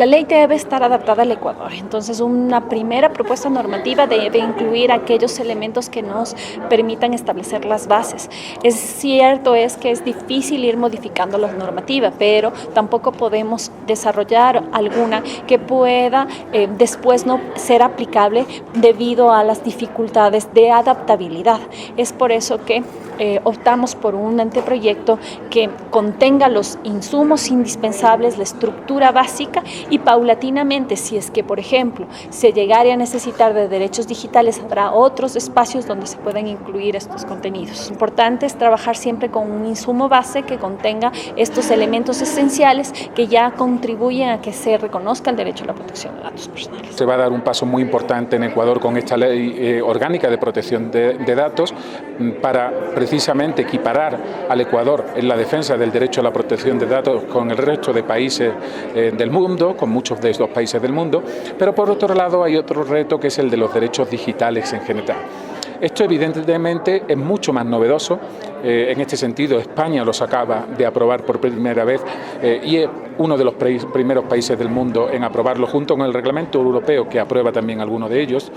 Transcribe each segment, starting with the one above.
La ley debe estar adaptada al Ecuador, entonces una primera propuesta normativa debe incluir aquellos elementos que nos permitan establecer las bases. Es cierto que es difícil ir modificando la normativa, pero tampoco podemos desarrollar alguna que pueda después no ser aplicable debido a las dificultades de adaptabilidad. Es por eso que optamos por un anteproyecto que contenga los insumos indispensables, la estructura básica y paulatinamente, si es que, por ejemplo, se llegara a necesitar de derechos digitales, habrá otros espacios donde se pueden incluir estos contenidos. Lo importante es trabajar siempre con un insumo base que contenga estos elementos esenciales que ya contribuyen a que se reconozca el derecho a la protección de datos personales. Se va a dar un paso muy importante en Ecuador con esta ley orgánica de protección de datos para precisamente equiparar al Ecuador en la defensa del derecho a la protección de datos con el resto de países del mundo, con muchos de estos países del mundo, pero por otro lado hay otro reto que es el de los derechos digitales en general. Esto evidentemente es mucho más novedoso, en este sentido España los acaba de aprobar por primera vez y es uno de los primeros países del mundo en aprobarlo junto con el reglamento europeo que aprueba también algunos de ellos,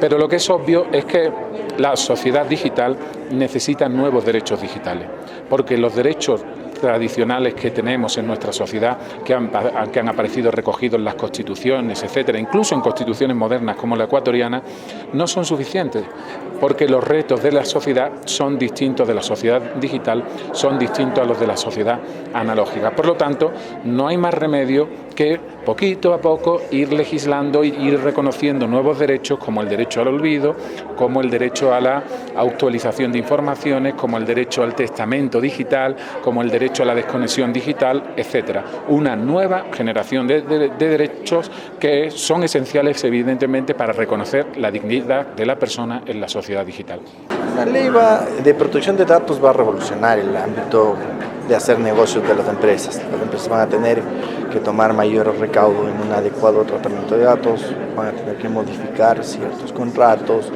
pero lo que es obvio es que la sociedad digital necesita nuevos derechos digitales, porque los derechos tradicionales que tenemos en nuestra sociedad, que han aparecido recogidos en las constituciones, etcétera, incluso en constituciones modernas como la ecuatoriana, no son suficientes, porque los retos de la sociedad son distintos de la sociedad digital, son distintos a los de la sociedad analógica. Por lo tanto, no hay más remedio que poquito a poco ir legislando y ir reconociendo nuevos derechos como el derecho al olvido, como el derecho a la actualización de informaciones, como el derecho al testamento digital, como el derecho a la desconexión digital, etcétera. Una nueva generación de derechos que son esenciales evidentemente para reconocer la dignidad de la persona en la sociedad digital. La ley de protección de datos va a revolucionar el ámbito de hacer negocios de las empresas. Las empresas van a tener que tomar mayor recaudo en un adecuado tratamiento de datos, van a tener que modificar ciertos contratos,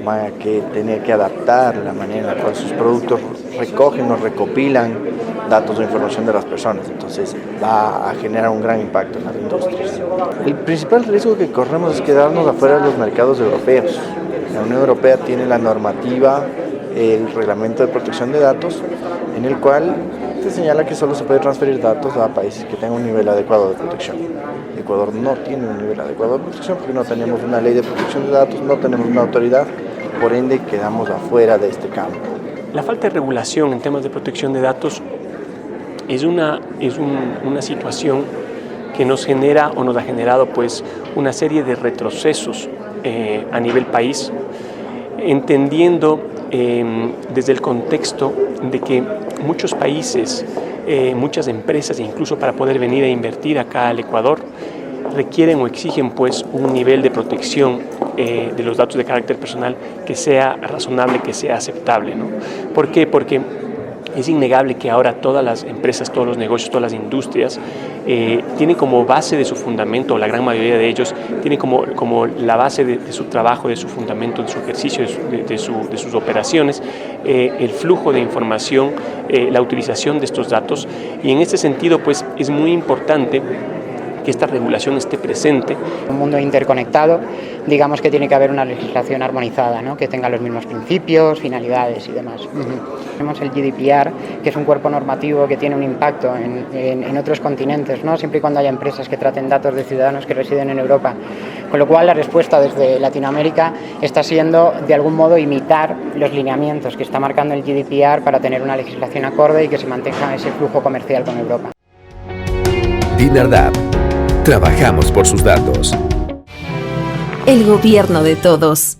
van a tener que adaptar la manera en la cual sus productos recogen o recopilan datos o información de las personas. Entonces va a generar un gran impacto en las industrias. El principal riesgo que corremos es quedarnos afuera de los mercados europeos. La Unión Europea tiene la normativa, el reglamento de protección de datos, en el cual se señala que solo se puede transferir datos a países que tengan un nivel adecuado de protección. Ecuador no tiene un nivel adecuado de protección porque no tenemos una ley de protección de datos, no tenemos una autoridad, por ende quedamos afuera de este campo. La falta de regulación en temas de protección de datos es una situación que nos genera o nos ha generado pues una serie de retrocesos a nivel país, entendiendo desde el contexto de que muchos países, muchas empresas, incluso para poder venir a invertir acá al Ecuador, requieren o exigen pues un nivel de protección de los datos de carácter personal que sea razonable, que sea aceptable, ¿no? ¿Por qué? Porque es innegable que ahora todas las empresas, todos los negocios, todas las industrias tienen como base de su fundamento, la gran mayoría de ellos, tienen como la base de su trabajo, de su fundamento, de su ejercicio, de sus operaciones, el flujo de información, la utilización de estos datos. Y en este sentido, pues, es muy importante que esta regulación esté presente. Un mundo interconectado, digamos que tiene que haber una legislación armonizada, ¿no? Que tenga los mismos principios, finalidades y demás. Tenemos el GDPR, que es un cuerpo normativo que tiene un impacto en otros continentes, ¿no? Siempre y cuando haya empresas que traten datos de ciudadanos que residen en Europa. Con lo cual la respuesta desde Latinoamérica está siendo de algún modo imitar los lineamientos que está marcando el GDPR para tener una legislación acorde y que se mantenga ese flujo comercial con Europa. Dinardap. Trabajamos por sus datos. El gobierno de todos.